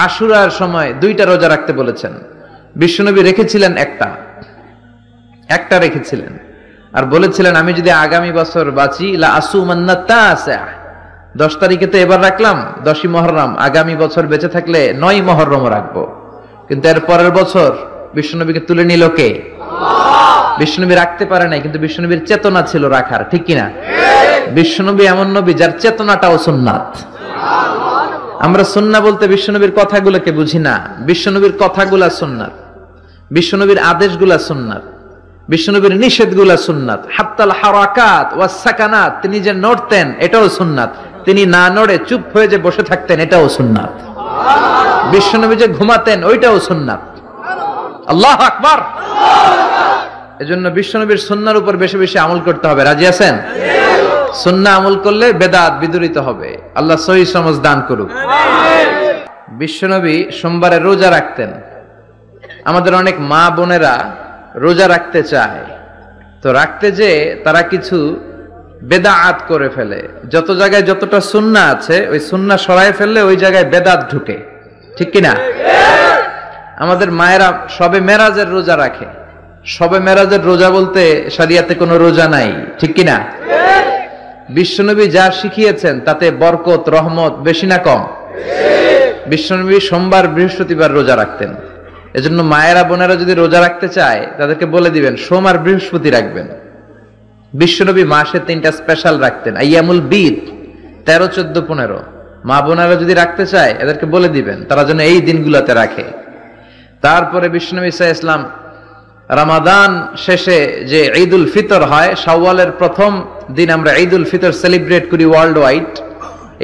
আশুরার সময় 2টা রোজা রাখতে বলেছেন। বিশ্বনবী রেখেছিলেন একটা রেখেছিলেন, আর বলেছিলেন আমি যদি আগামী বছর বাঁচি লা আসুমান্না তাসা, 10 তারিখে তো এবার রাখলাম 10ই মুহররম, আগামী বছর বেঁচে থাকলে 9ই মুহররম রাখবো। কিন্তু এর পরের বছর বিশ্বনবীকে তুলে নিল কে? বিশ্বনবী রাখতে পারে নাই, কিন্তু বিশ্বনবীর চেতনা ছিল রাখার, ঠিক কিনা? বিশ্বনবী এমন নবী যার চেতনাটাও সুন্নাত। আমরা সুন্নাহ বলতে বিশ্বনবীর কথাগুলোকে বুঝি না, বিশ্বনবীর কথাগুলা সুন্নাত, বিশ্বনবীর আদেশগুলা সুন্নাত, বিশ্বনবীর নিষেধগুলা সুন্নাত। হাত্তাল হারাকাত ওয়াস সাকানাত, তিনি যে নড়তেন এটাও সুন্নাত, তিনি না নড়ে চুপ হয়ে যে বসে থাকতেন এটাও সুন্নাত। বিশ্বনবী যে ঘুমাতেন ওইটাও সুন্নাত। আল্লাহু আকবার। এজন্য বিশ্বনবীর সুন্নাহর উপর বেশি বেশি আমল করতে হবে। রাজি আছেন? সুন্নাহ আমল করলে বেদাত বিদুরিত হবে। আল্লাহ সহিহ সমঝ দান করুক। বিশ্বনবী সোমবারে রোজা রাখতেন। আমাদের অনেক মা বোনেরা রোজা রাখতে চায়, তো রাখতে যে তারা কিছু বেদাত করে ফেলে। যত জায়গায় যতটা সুন্নাহ আছে ওই সুন্নাহ সরায় ফেললে ওই জায়গায় বেদাত ঢুকে, ঠিক কিনা? আমাদের মায়েরা শবে মেরাজের রোজা রাখে। শবে মেরাজের রোজা বলতে শরিয়াতে কোনো রোজা নাই, ঠিক কিনা? বিশ্বনবী যা শিখিয়েছেন তাতে বরকত রহমত বেশি না কম? বিশ্বনবী সোমবার বৃহস্পতিবার রোজা রাখতেন। এজন্য মায়েরা বোনেরা যদি রোজা রাখতে চায় তাদেরকে বলে দিবেন সোম আর বৃহস্পতি রাখবেন। বিশ্বনবী মাসে 3টা স্পেশাল রাখতেন, আইয়ামুল বিদ 13, 14, 15। মা বোনেরা যদি রাখতে চায় এদেরকে বলে দিবেন তারা যেন এই দিনগুলোতে রাখে। তারপরে বিশ্বনবী সাল্লাল্লাহু আলাইহি ওয়াসাল্লাম রমাদান শেষে যে ঈদুল ফিতর হয়, শাওয়ালের প্রথম দিন আমরা ঈদুল ফিতর সেলিব্রেট করি ওয়ার্ল্ড ওয়াইড।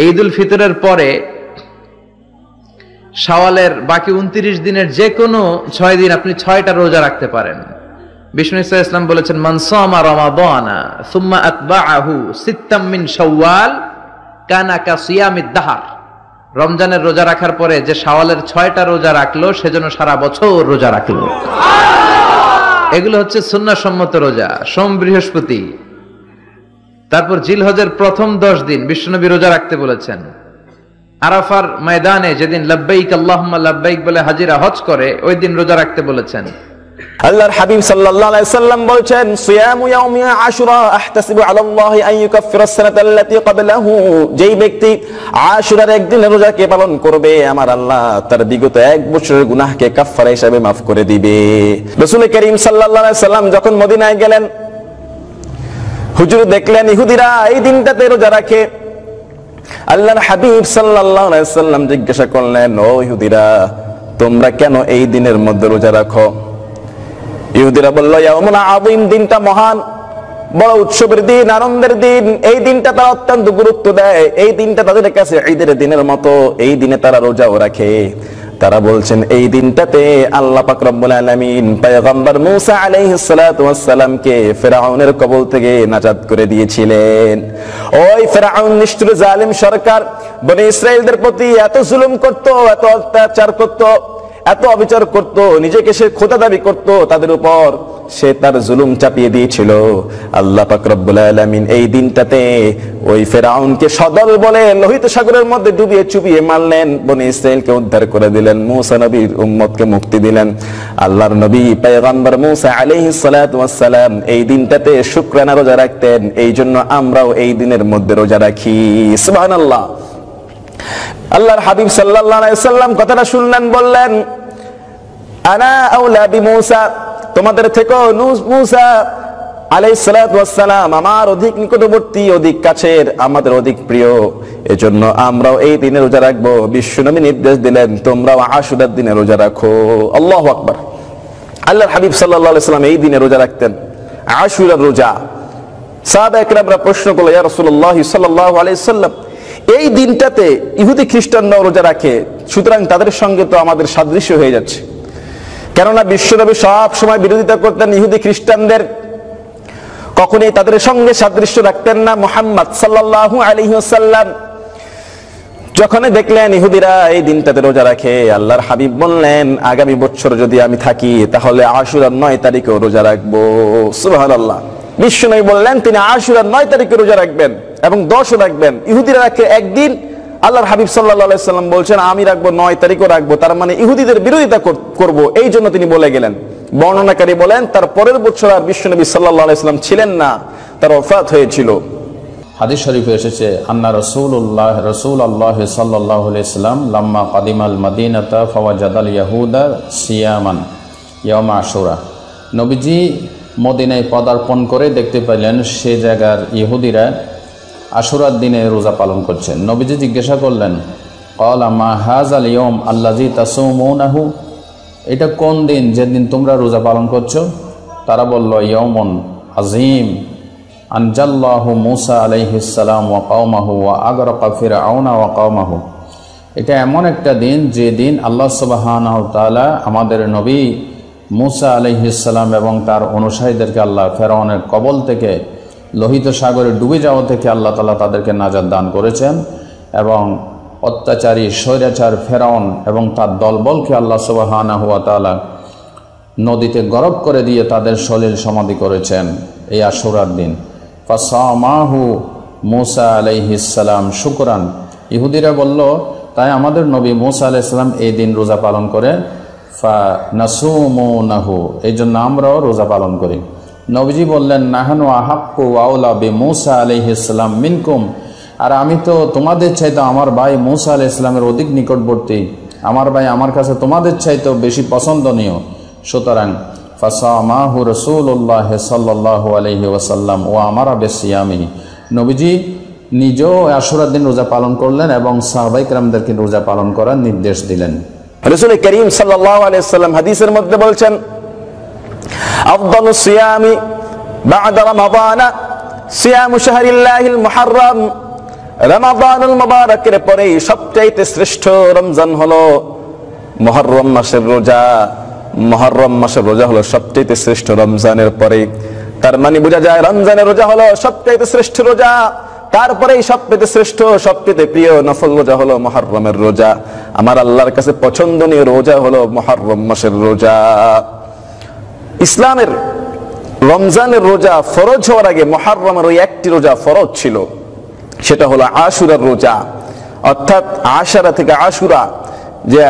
ঈদুল ফিতরের পরে শাওয়ালের বাকি 29 দিনের যে কোনো 6 দিন আপনি 6টা রোজা রাখতে পারেন। বিষ্ণু সাল্লাল্লাহু আলাইহি ওয়াসাল্লাম বলেছেন মান সামা রমাদানা সুম্মা আতবাআহু সিত্তাম মিন শাওয়াল কানা কাসিয়ামিদ দাহর। রমজানের রোজা রাখার পরে যে শাওয়ালের 6টা রোজা রাখলো সেজন্য সারা বছর রোজা রাখলো। এগুলো হচ্ছে সুন্নাহ সম্মত রোজা, সোম বৃহস্পতি। তারপর জিলহজের প্রথম 10 দিন বিশ্বনবী রোজা রাখতে বলেছেন। আরাফার ময়দানে যেদিন লাব্বাইক আল্লাহুম্মা লাব্বাইক বলে হাজিরা হজ করে ওই দিন রোজা রাখতে বলেছেন। আল্লাহর হাবিব সাল্লাল্লাহু আলাইহি সাল্লাম বলেন সিয়ামু ইয়াউমি আশুরা আহতাসিবু আলাল্লাহি আন ইউকাফফিরা আস-সানাতা আল্লাতী ক্বাবলাহু, যেই ব্যক্তি আশুরার একদিন রোজাকে পালন করবে আমার আল্লাহ তার বিগত 1 বছরের গুনাহকে কাফফারা হিসেবে maaf করে দিবে। রাসূল করিম সাল্লাল্লাহু আলাইহি সাল্লাম যখন মদিনায় গেলেন, হুজুর দেখলেন ইহুদিরা এই দিনটাতে রোজা রাখে। আল্লাহর হাবিব সাল্লাল্লাহু আলাইহি সাল্লাম জিজ্ঞাসা করলেন, ও ইহুদিরা তোমরা কেন এই দিনের মধ্যে রোজা রাখো? ইহুদিরা বলল ইয়াউমুন আযীম, দিনটা মহান, বড় উৎসবের দিন, আনন্দের দিন। এই দিনটা তারা অত্যন্ত গুরুত্ব দেয়, এই দিনটা তাদের কাছে ঈদের দিনের মতো, এই দিনে তারা রোজাও রাখে। তারা বলছেন এই দিনটাতে আল্লাহ পাক রব্বুল আলামিন পয়গম্বর মূসা আলাইহিস সালাতু ওয়াস সালামকে ফিরআউনের কবল থেকে নাজাত করে দিয়েছিলেন। ওই ফিরআউন নিষ্ঠুর জালিম সরকার বনি ইসরাঈলদের প্রতি এত জুলুম করত, এত অত্যাচার করত, এত অবিচার করত, নিজেকে সে খোদা দাবি করত, তাদের উপর সে তার জুলুম চাপিয়ে দিয়েছিল। আল্লাহ পাক রব্বুল আলামিন এই দিনটাতে ওই ফিরআউনকে সদল বলে লোহিত সাগরের মধ্যে ডুবিয়ে চুবিয়ে মারলেন, বনি ইসরাঈলকে উদ্ধার করে দিলেন, মূসা নবীর উম্মতকে মুক্তি দিলেন। আল্লাহর নবী পয়গম্বর মূসা আলাইহিস সালাতু ওয়াস সালাম এই দিনটাতে শুকরানা রোজা রাখতেন, এই জন্য আমরাও এই দিনের মধ্যে রোজা রাখি। সুবহানাল্লাহ। আল্লাহর হাবিব সাল্লাল্লাহু আলাইহি সাল্লাম কথাটা শুনলেন, বললেন আনা আউলা বিমূসা, তোমাদের থেকে মূসা আলাইহিস সালাতু ওয়াস সালাম আমার অধিক নিকটবর্তী, অধিক কাছের, আমাদের অধিক প্রিয়, এজন্য আমরাও এই দিনে রোজা রাখবো। বিশ্বনবী নির্দেশ দিলেন তোমরাও আশুরার দিনে রোজা রাখো। আল্লাহু আকবার। আল্লাহর হাবিব সাল্লাল্লাহু আলাইহি সাল্লাম এই দিনে রোজা রাখতেন, আশুরার রোজা। সাহাবায়ে কেরামরা প্রশ্ন করল, ইয়া রাসূলুল্লাহ সাল্লাল্লাহু আলাইহি সাল্লাম এই দিনটাতে ইহুদি খ্রিস্টানরাও রোজা রাখে, সুতরাং তাদের সঙ্গে তো আমাদের সাদৃশ্য হয়ে যাচ্ছে। কেননা বিশ্বনবী সব সময় বিরোধিতা করতেন ইহুদি খ্রিস্টানদের, কখনোই তাদের সঙ্গে সাদৃশ্য রাখতেন না। মুহাম্মদ সাল্লাল্লাহু আলাইহি ওয়াসাল্লাম যখন দেখলেন ইহুদিরা এই দিনটাতে রোজা রাখে, আল্লাহর হাবিব বললেন আগামী বছর যদি আমি থাকি তাহলে আশুরার 9 তারিখেও রোজা রাখবো। সুবহানাল্লাহ। বিশ্বনবী বললেন তিনি আশুরার 9 তারিখে রোজা রাখবেন এবং 10ও রাখবেন। ইহুদিরা রাখে একদিন আল্লাহর হাবিব সাল্লাল্লাহু আলাইহি সাল্লাম বলছেন আমি রাখবো 9 তারিখও রাখবো, তার মানে ইহুদিদের বিরোধিতা করব, এই জন্য তিনি বলে গেলেন। বর্ণনাকারী বলেন তার পরের বছর আর বিশ্বনবী সাল্লাল্লাহু আলাইহি সাল্লাম ছিলেন না, তার ওফাত হয়েছিল। হাদিস শরীফে এসেছে আন্না রাসূলুল্লাহ সাল্লাল্লাহু আলাইহি সাল্লাম লাম্মা কাদিমাল মাদিনাতা ফাওয়াজাদাল ইয়াহুদা সিয়ামান ইয়াউম আশুরা। নবীজি মদিনায় পদার্পণ করে দেখতে পেলেন সে জায়গার ইহুদিরা আশুরার দিনে রোজা পালন করছেন। নবীজি জিজ্ঞাসা করলেন ক্বালা মা হাযাল ইয়াউম আল্লাযী তাসুমুনাহু, এটা কোন দিন যেদিন তোমরা রোজা পালন করছো? তারা বলল ইয়াউমুন আযীম আনজাল্লাহু মূসা আলাইহিস সালাম ওয়া কওমাহু ওয়া আগরাকা ফিরআউনা ওয়া কওমাহু। এটা এমন একটা দিন যে দিন আল্লাহ সুবহানাহু ওয়া তাআলা আমাদের নবী মূসা আলাইহিস সালাম এবং তার অনুসারীদেরকে আল্লাহ ফেরাউনের কবল থেকে লোহিত সাগরে ডুবে যাওয়া থেকে আল্লাহ তাআলা তাদেরকে নাজাত দান করেছেন এবং অত্যাচারী স্বৈরাচার ফেরাউন এবং তার দলবলকে আল্লাহ সুবহানাহু ওয়া তাআলা নদীতে গরক করে দিয়ে তাদের সলিল সমাধি করেছেন এই আশুরার দিন। ফাসামাহু মূসা আলাইহিস সালাম শুকরান। ইহুদিরা বলল তাই আমাদের নবী মূসা আলাইহিস সালাম এই দিন রোজা পালন করে, ফানাসুমুনাহু, এই জন্য আমরাও রোজা পালন করি। নবীজি বললেন নাহানু আহাক্কু আওলা বিমূসা আলাইহিস সালাম মিনকুম, আর আমি তো তোমাদের চাইতে আমার ভাই মূসা আলাইহিস সালামের অধিক নিকটবর্তী, আমার ভাই আমার কাছে তোমাদের চাইতেও বেশি পছন্দনীয়। সুতরাং ফাসামাহু রাসূলুল্লাহ সাল্লাল্লাহু আলাইহি ওয়াসাল্লাম ওয়া আমারা বিসিয়ামিহি, নবীজি নিজেও আশুরার দিন রোজা পালন করলেন এবং সাহাবায়ে কেরামদেরকে রোজা পালন করার নির্দেশ দিলেন। রাসূল করিম সাল্লাল্লাহু আলাইহি ওয়াসাল্লাম হাদিসের মধ্যে বলছেন আফদালুস সিয়ামি বা'দা রমাদান সিয়ামু শাহরিল্লাহিল মুহাররম, রমাদানুল মুবারাকের পরে সবচেয়ে শ্রেষ্ঠ রমজান হলো মুহররম মাসের রোজা। মুহররম মাসের রোজা হলো সবচেয়ে শ্রেষ্ঠ রমজানের পরে। তার মানে বোঝা যায় রমজানের রোজা হলো সবচেয়ে শ্রেষ্ঠ রোজা, তারপরেই সবচেয়ে শ্রেষ্ঠ সবচেয়ে প্রিয় নফল রোজা হলো মুহররমের রোজা। আমার আল্লাহর কাছে পছন্দনীয় রোজা হলো মুহররম মাসের রোজা। ইসলামের রমজানের রোজা ফরজ হওয়ার আগে মুহররমের ওই একটি রোজা ফরজ ছিল, সেটা হলো আশুরার রোজা, অর্থাৎ আশারা থেকে আশুরা, যে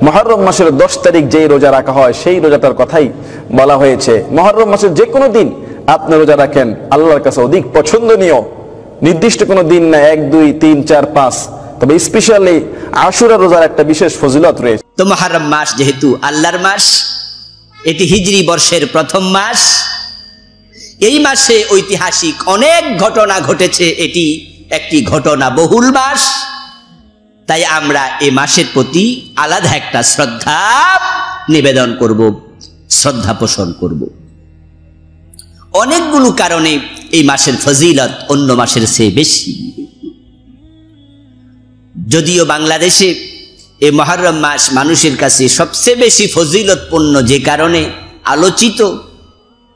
মুহররম মাসের 10 তারিখ যেই রোজা রাখা হয় সেই রোজাটার কথাই বলা হয়েছে। মুহররম মাসের যে কোনো দিন আপনি রোজা রাখেন আল্লাহর কাছে অধিক পছন্দনীয়, নির্দিষ্ট কোনো দিন না 1 2 3 4 5, তবে স্পেশালি আশুরা রোজার একটা বিশেষ ফজিলত রয়েছে। তো মুহররম মাস যেহেতু আল্লাহর মাস, এটি হিজরি বর্ষের প্রথম মাস, এই মাসে ঐতিহাসিক অনেক ঘটনা ঘটেছে, এটি একটি ঘটনা বহুল মাস, তাই আমরা এই মাসের প্রতি আলাদা একটা শ্রদ্ধা নিবেদন করব, শ্রদ্ধা পোষণ করব। অনেকগুলো কারণে এই মাসের ফজিলত অন্য মাসের চেয়ে বেশি। যদিও বাংলাদেশে এই মুহররম মাস মানুষের কাছে সবচেয়ে বেশি ফজিলতপূর্ণ যে কারণে আলোচিত,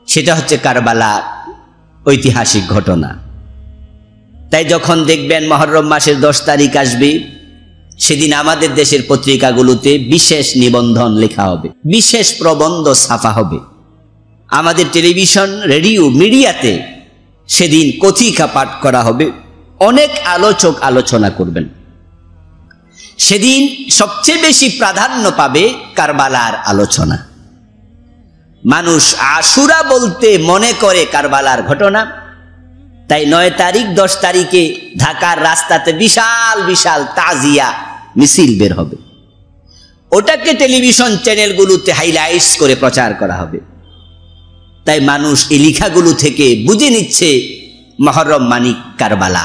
সেটা হচ্ছে কারবালার ঐতিহাসিক ঘটনা। তাই যখন দেখবেন মুহররম মাসের 10 তারিখ আসবে, সেদিন আমাদের দেশের পত্রিকাগুলোতে বিশেষ নিবন্ধন লেখা হবে, বিশেষ প্রবন্ধ ছাপা হবে। আমাদের টেলিভিশন, রেডিও, মিডিয়াতে সেদিন কথিকা পাঠ করা হবে, অনেক আলোচক আলোচনা করবেন। সেদিন সবচেয়ে বেশি প্রাধান্য পাবে কারবালার আলোচনা। মানুষ আশুরা বলতে মনে করে কারবালার ঘটনা, তাই 9 তারিখ 10 তারিখে ঢাকার রাস্তাতে বিশাল বিশাল তাজিয়া মিছিল বের হবে, ওটাকে টেলিভিশন চ্যানেলগুলোতে হাইলাইটস করে প্রচার করা হবে। তাই মানুষ এই লেখাগুলো থেকে বুঝে নিচ্ছে মুহররম মানিক কারবালা।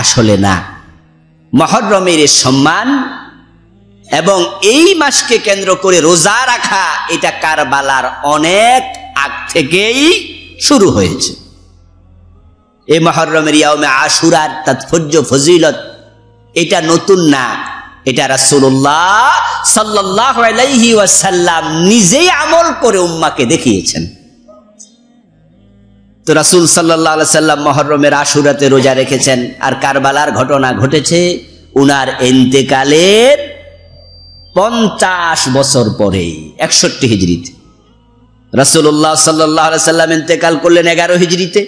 আসলে না, মুহররমের সম্মান এবং এই মাসকে কেন্দ্র করে রোজা রাখা, এটা কারবালার অনেক আগ থেকেই শুরু হয়েছে। এই মুহররমের ইয়াউমে আশুরার তাৎপর্য ফজিলত এটা নতুন না, এটা রাসূলুল্লাহ সাল্লাল্লাহু আলাইহি ওয়াসাল্লাম নিজেই আমল করে উম্মাহকে দেখিয়েছেন। তো রাসূল সাল্লাল্লাহু আলাইহি সাল্লাম মুহররমের আশুরাতে রোজা রেখেছেন, আর কারবালার ঘটনা ঘটেছে উনার ইন্তেকালের 50 বছর পরে, 61 হিজরিতে। রাসূলুল্লাহ সাল্লাল্লাহু আলাইহি সাল্লাম ইন্তেকাল করলেন 11 হিজরিতে,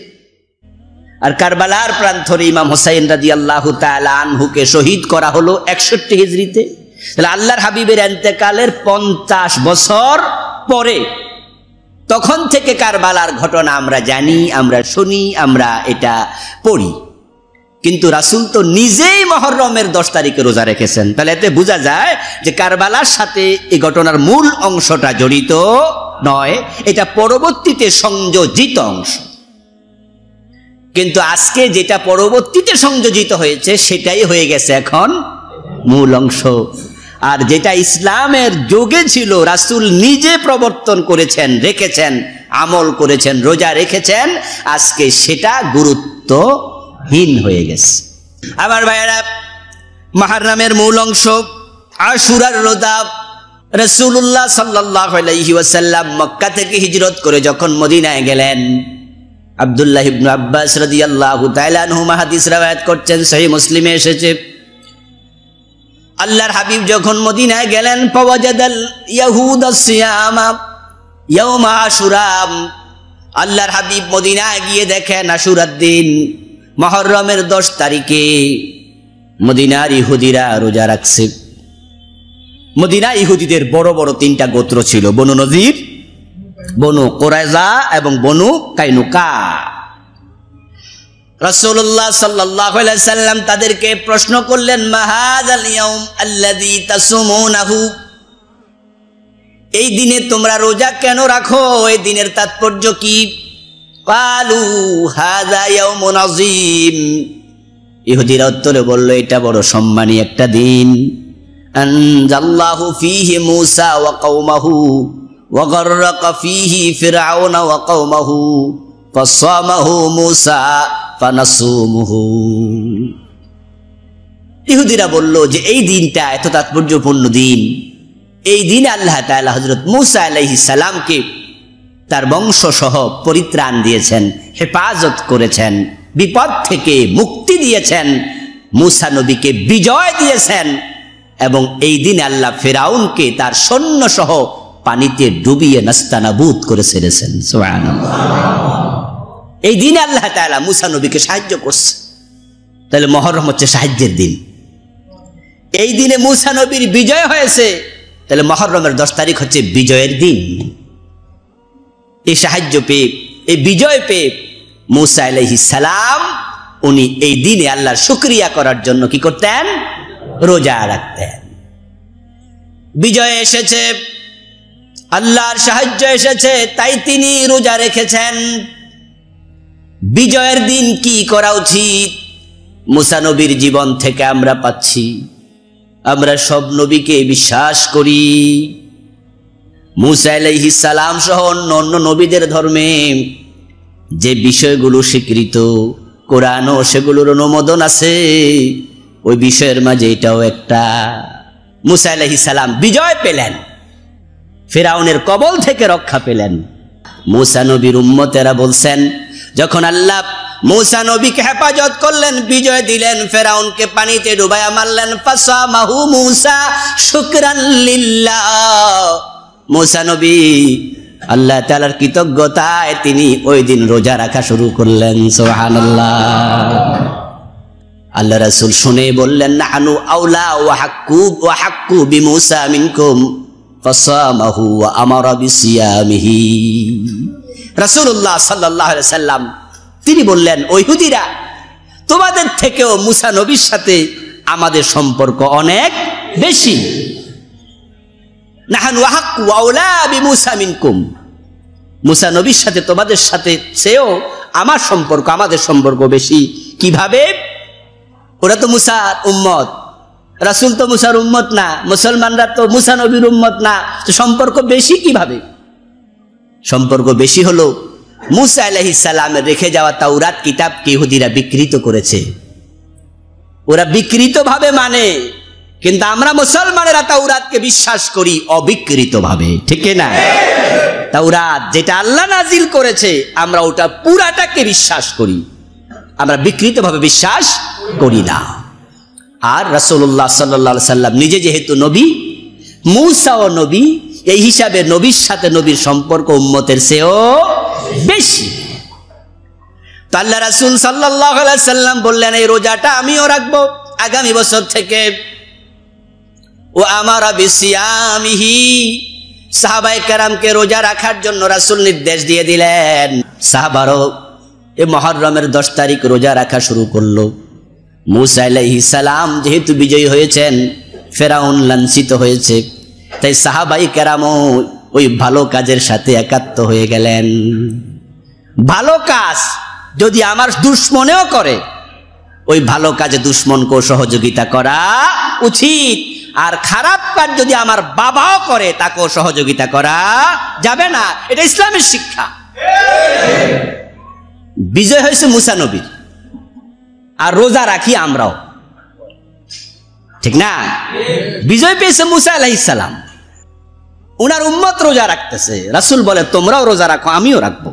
আর কারবালার প্রান্তরে ইমাম হোসাইন রাদিয়াল্লাহু তাআলা আনহুকে শহীদ করা হলো 61 হিজরিতে। তাহলে আল্লাহর হাবিবের ইন্তেকালের 50 বছর পরে, তখন থেকে কারবালার ঘটনা আমরা জানি, আমরা শুনি, আমরা এটা পড়ি। কিন্তু রাসূল তো নিজেই মুহররমের 10 তারিখে রোজা রেখেছেন। তাহলে এতে বোঝা যায় যে কারবালার সাথে এই ঘটনার মূল অংশটা জড়িত নয়, এটা পরবর্তীতে সংযোজিত অংশ। কিন্তু আজকে যেটা পরবর্তীতে সংযোজিত হয়েছে সেটাই হয়ে গেছে এখন মূল অংশ। আর যেটা ইসলামের যুগে ছিল, রাসূল নিজে প্রবর্তন করেছেন, রেখেছেন, আমল করেছেন, রোজা রেখেছেন, আজকে সেটা গুরুত্বহীন হয়ে গেছে। আমার ভাইয়েরা, মুহররমের মূল অংশ আশুরার রোজা। রাসূলুল্লাহ সাল্লাল্লাহু আলাইহি ওয়াসাল্লাম মক্কা থেকে হিজরত করে যখন মদিনায় গেলেন, আব্দুল্লাহ ইবনে আব্বাস রাদিয়াল্লাহু তাআলা আনহুমা হাদিস রওয়ায়াত করছেন, সহিহ মুসলিমে এসেছে, আল্লাহর হাবিব যখন মদিনায় গেলেন, ফাওয়াজাদাল ইয়াহুদা সিয়ামা ইয়াউমা আশুরা। আল্লাহর হাবিব মদিনায় গিয়ে দেখেন আশুরার দিন, মুহররমের 10 তারিখে মদিনার ইহুদিরা রোজা রাখছে। মদিনা ইহুদিদের বড় বড় 3টা গোত্র ছিল, বনু নযীর, বনু কুরাইজা এবং বনু কাইনুকা। রাসূলুল্লাহ সাল্লাল্লাহু আলাইহি সাল্লাম তাদেরকে প্রশ্ন করলেন, মা হাযাল ইয়াউম আল্লাযী তাসুমুনাহু, এই দিনে তোমরা রোজা কেন রাখো, এই দিনের তাৎপর্য কি? ক্বালু হাযা ইয়াউমুন আযীম। ইহুদিরা উত্তরে বলল, এটা বড় সম্মানী একটা দিন। আনজাল্লাহু ফীহি মূসা ওয়া কওমাহু ওয়া গাররাকা ফীহি ফিরআউনা ওয়া কওমাহু ফাসামাহু মূসা ফানাসুমুহু। ইহুদিরা বলল যে এই দিনটা এত তাৎপর্যপূর্ণ দিন, এই দিনে আল্লাহ তাআলা হযরত মূসা আলাইহিস সালামকে তার বংশ সহ পরিত্রাণ দিয়েছেন, হেফাজত করেছেন, বিপদ থেকে মুক্তি দিয়েছেন, মূসা নবীকে বিজয় দিয়েছেন, এবং এই দিনে আল্লাহ ফিরআউনকে তার সৈন্য সহ পানিতে ডুবিয়ে নাস্তানাবুদ করে ছেড়েছেন। সুবহানাল্লাহ। এই দিনে আল্লাহ তাআলা মূসা নবীকে সাহায্য করছে। তাহলে মুহররম হচ্ছে সাহায্যের দিন। এই দিনে মূসা নবীর বিজয় হয়েছে, তাহলে মুহররমের 10 তারিখ হচ্ছে বিজয়ের দিন। এই সাহায্য পেয়ে, এই বিজয় পেয়ে মূসা আলাইহিস সালাম উনি এই দিনে আল্লাহর শুকরিয়া করার জন্য কি করতেন? রোজা রাখতেন। বিজয় এসেছে, আল্লাহর সাহায্য এসেছে, তাই তিনি রোজা রেখেছেন। বিজয়ের দিন কি করা উচিত? মূসা নবীর জীবন থেকে আমরা পাচ্ছি, আমরা সব নবীকে বিশ্বাস করি। মূসা আলাইহিস সালাম সহ অন্য নবীদের ধর্মে যে বিষয়গুলো স্বীকৃত, কোরআনও সেগুলোর অনুমোদন আছে, ওই বিষয়ের মাঝে এটাও একটা। মূসা আলাইহিস সালাম বিজয় পেলেন, ফিরআউনের কবল থেকে রক্ষা পেলেন। মূসা নবীর উম্মতেরা বলছেন, যখন আল্লাহ মূসা নবীকে হেফাজত করলেন, বিজয় দিলেন, ফিরআউনকে পানিতে ডুবাইয়া মারলেন, ফাসামাহু মূসা শুকরান লিল্লাহ। মূসা নবী আল্লাহ তাআলার কৃতজ্ঞতায় তিনি ওই দিন রোজা রাখা শুরু করলেন। সুবহানাল্লাহ। আল্লাহ রাসূল শুনে বললেন, নাহনু আওলা ওয়া হাক্কু বিমূসা মিনকুম ফাসামাহু ওয়া আমারা বিসিয়ামিহি। রাসূলুল্লাহ সাল্লাল্লাহু আলাইহি সাল্লাম তিনি বললেন, ও ইহুদিরা, তোমাদের থেকেও মূসা নবীর সাথে আমাদের সম্পর্ক অনেক বেশি। নাহনু আহাক্কু ওয়া আওলা বিমূসা মিনকুম, মূসা নবীর সাথে তোমাদের সাথে চেয়েও আমার সম্পর্ক, আমাদের সম্পর্ক বেশি। কিভাবে? ওরা তো মূসার উম্মত, রাসূল তো মূসার উম্মত না, মুসলমানরা তো মূসা নবীর উম্মত না, তো সম্পর্ক বেশি কিভাবে? সম্পর্ক বেশি হলো মূসা আলাইহিস সালামের রেখে যাওয়া তাওরাত কিতাবকে ইহুদিরা বিকৃত করেছে। ওরা বিকৃত ভাবে মানে, কিন্তু আমরা মুসলমানেরা তাওরাতকে বিশ্বাস করি অবিকৃত ভাবে, ঠিক না? তাওরাত যেটা আল্লাহ নাজিল করেছে আমরা ওটা পুরাটাকে বিশ্বাস করি, আমরা বিকৃত ভাবে বিশ্বাস করি না। আর রাসূলুল্লাহ সাল্লাল্লাহু আলাইহি সাল্লাম নিজে যেহেতু নবী, মূসাও নবী, এই হিসাবে নবীর সাথে নবীর সম্পর্ক উম্মতের চেয়েও বেশি। তো আল্লাহ রাসূল সাল্লাল্লাহু আলাইহি সাল্লাম বললেন এই রোজাটা আমিও রাখবো আগামী বছর থেকে। ও আমারা বিসিয়ামিহি, সাহাবায়ে কেরামকে রোজা রাখার জন্য রাসূল নির্দেশ দিয়ে দিলেন। সাহাবারও এই মুহররমের 10 তারিখ রোজা রাখা শুরু করলো। মূসা আলাইহিস সালাম যেহেতু বিজয়ী হয়েছেন, ফেরাউন লাঞ্ছিত হয়েছে, তাই সাহাবায়ে কেরামও ওই ভালো কাজের সাথে একাত্ম হয়ে গেলেন। ভালো কাজ যদি আমার দুশমনেও করে, ওই ভালো কাজে দুশমনকেও সহযোগিতা করা উচিত। আর খারাপ কাজ যদি আমার বাবাও করে, তাকেও সহযোগিতা করা যাবে না। এটা ইসলামের শিক্ষা। বিজয় হয়েছে মুসা নবীর, আর রোজা রাখি আমরাও, ঠিক না? বিজয় পেয়েছে মুসা আলাইহিস সালাম, উনার উম্মত রোজা রাখতেছে। রাসূল বলে তোমরাও রোজা রাখো, আমিও রাখবো।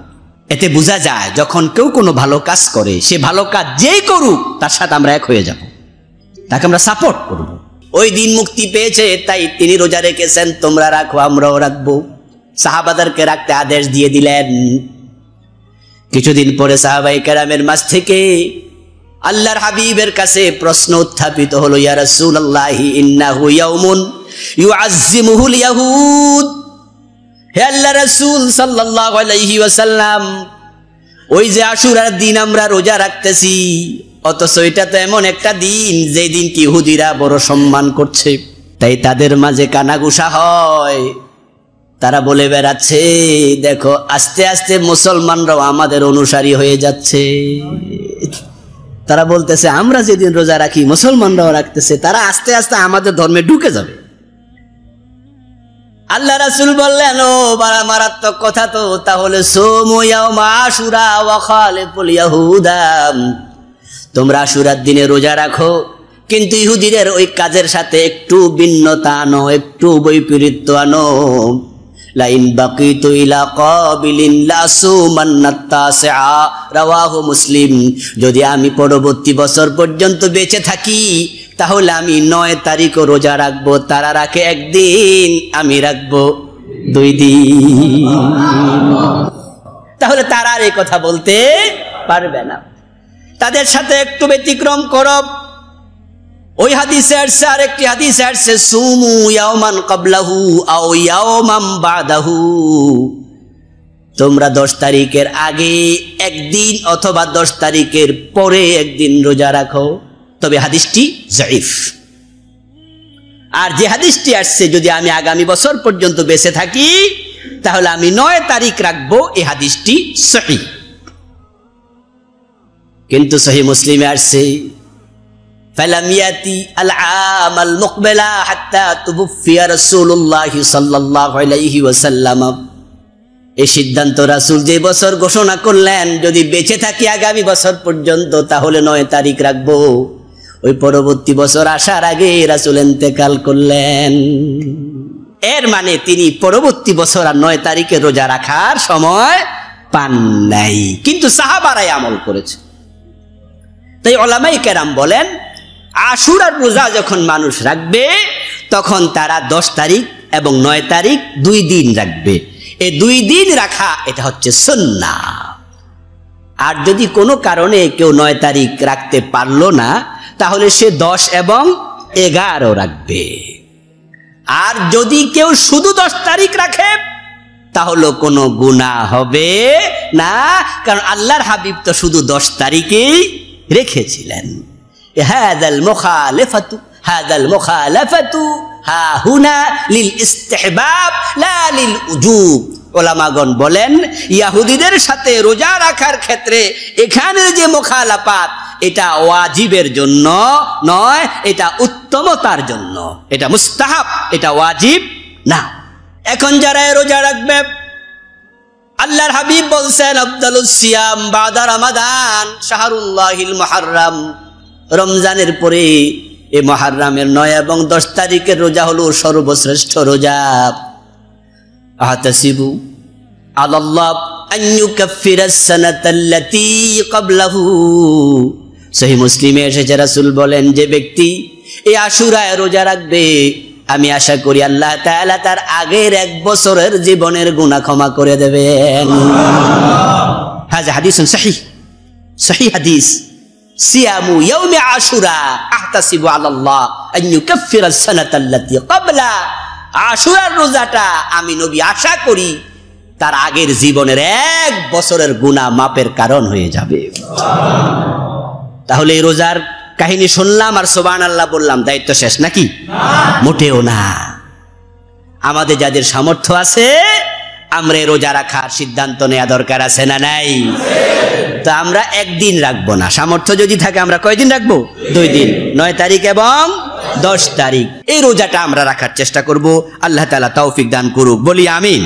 এতে বোঝা যায় যখন কেউ কোনো ভালো কাজ করে, সে ভালো কাজ যেই করুক তার সাথে আমরা এক হয়ে যাব, তাকে আমরা সাপোর্ট করব। ওই দিন মুক্তি পেয়েছে, তাই তিনি রোজা রেখেছেন, তোমরা রাখো, আমরাও রাখবো। সাহাবাদেরকে রাখতে আদেশ দিয়ে দিলেন। কিছুদিন পরে সাহাবায়ে কেরামের মাঝ থেকে আল্লাহর হাবিবের কাছে প্রশ্ন উত্থাপিত হলো, ইয়া রাসূলুল্লাহি ইন্নাহু ইয়াউমুন ইউআজ্জিমুহুল ইয়াহুদ। হে আল্লাহর রাসূল সাল্লাল্লাহু আলাইহি ওয়াসাল্লাম, ওই যে আশুরার দিন আমরা রোজা রাখতেছি, অথচ এটা তো এমন একটা দিন যে দিন কি ইহুদিরা বড় সম্মান করছে, তাই তাদের মাঝে কানাঘুষা হয়। তারা বলে বেড়াচ্ছে, দেখো আস্তে আস্তে মুসলমানরাও আমাদের অনুসারী হয়ে যাচ্ছে। তারা বলতেছে আমরা যেদিন রোজা রাখি মুসলমানরাও রাখতেছে, তারা আস্তে আস্তে আমাদের ধর্মে ঢুকে যাবে। আল্লাহ রাসূল বললেন, ও বড় মারাত্মক কথা তো, তাহলে সোমু ইয়াউমা আশুরা ওয়া খালিফুল ইয়াহুদা, তোমরা আশুরার দিনে রোজা রাখো, কিন্তু ইহুদিদের ওই কাজের সাথে একটু ভিন্নতা আনো, একটু বৈপরীত্য আনো। লাইন বাকিতু ইলা কাবিলিন লাসুমান্নাত তাসিআ, রাওয়াহু মুসলিম। যদি আমি পরবর্তী বছর পর্যন্ত বেঁচে থাকি, তাহলে আমি 9 তারিখও রোজা রাখবো। তারা রাখে 1 দিন, আমি রাখবো 2 দিন। তাহলে তারা আর এই কথা বলতে পারবে না। তাদের সাথে একটু ব্যতিক্রম করো। ওই হাদিসে আসছে, আরেকটি হাদিসে আসছে, সুমু ইয়াওমান ক্বাবলাহু আও ইয়াওমান বাদাহু, তোমরা 10 তারিখের আগে 1 দিন অথবা 10 তারিখের পরে 1 দিন রোজা রাখো। তবে হাদিসটি যায়িফ। আর যে হাদিসটি আসছে, যদি আমি আগামী বছর পর্যন্ত বেঁচে থাকি, তাহলে আমি 9 তারিখ রাখবো, এই হাদিসটি সহিহ। কিন্তু সহিহ মুসলিমে আসছে, ফালাম ইয়াতি আল আম আল মুকবিলা হাত্তা তুফিয়া রাসূলুল্লাহ সাল্লাল্লাহু আলাইহি ওয়াসাল্লাম। এই সিদ্ধান্ত রাসূল যে বছর ঘোষণা করলেন, যদি বেঁচে থাকি আগামী বছর পর্যন্ত, তাহলে 9 তারিখ রাখবো। ওই পরবর্তী বছর আসার আগে রাসূল ইন্তেকাল করলেন। এর মানে তিনি পরবর্তী বছর আর 9 তারিখে রোজা রাখার সময় পান নাই, কিন্তু সাহাবারাই আমল করেছে। তাই উলামায়ে কেরাম বলেন, আশুরার রোজা যখন মানুষ রাখবে, তখন তারা 10 তারিখ এবং 9 তারিখ 2 দিন রাখবে। এই 2 দিন রাখা, এটা হচ্ছে সুন্নাহ। আর যদি কোনো কারণে কেউ 9 তারিখ রাখতে পারলো না, তাহলে সে 10 এবং 11 রাখবে। আর যদি কেউ শুধু 10 তারিখ রাখে, তাহলে কোনো গুনাহ হবে না, কারণ আল্লাহর হাবিব তো শুধু 10 তারিখেই রেখেছিলেন। হাযাল মুখালাফাতু হা হুনা লিল ইস্তিহবাব লা লিল উজুব। ওলামাগণ বলেন, ইহুদিদের সাথে রোজা রাখার ক্ষেত্রে এখানে যে মুখালাফাত, এটা ওয়াজিবের জন্য নয়, এটা উত্তমতার জন্য, এটা মুস্তাহাব, এটা ওয়াজিব না। এখন যারা রোজা রাখবে, আল্লাহর হাবিব বলছেন, আফদালুস সিয়াম বাদা রমাদান শাহরুল্লাহিল মুহাররম, রমজানের পরে এই মুহাররমের 9 এবং 10 তারিখের রোজা হলো সর্বশ্রেষ্ঠ রোজা। আহতাসিবু আলাল্লাহ আন ইউকাফিরাস সানাতাল্লাতী ক্বাবলাহু। সহিহ মুসলিমে এসেছে, রাসূল বলেন, যে ব্যক্তি এই আশুরায় রোজা রাখবে, আমি আশা করি আল্লাহ তাআলা তার আগের 1 বছরের জীবনের গুনাহ ক্ষমা করে দেবেন। হাযা হাদিসুন সহিহ। সহিহ হাদিস, সিয়ামু ইয়াউমি আশুরা আহতাসিবু আলাল্লাহ আন ইউকাফফিরা আস-সানাতা আল্লাতী ক্বাবলা। আশুরার রোজাটা আমি নবী আশা করি তার আগের জীবনের 1 বছরের গুনাহ মাপের কারণ হয়ে যাবে। তাহলে এই রোজার কাহিনী শুনলাম আর সুবহানাল্লাহ বললাম, দায়িত্ব শেষ নাকি? মোটেও না। আমাদের যাদের সামর্থ্য আছে আমরা রোজা রাখার সিদ্ধান্ত নেওয়া দরকার আছে না নাই? তো আমরা একদিন রাখবো না, সামর্থ্য যদি থাকে আমরা কয়দিন রাখবো? 2 দিন, 9 তারিখ এবং 10 তারিখ। এই রোজাটা আমরা রাখার চেষ্টা করব। আল্লাহ তাআলা তৌফিক দান করুক, বলি আমিন।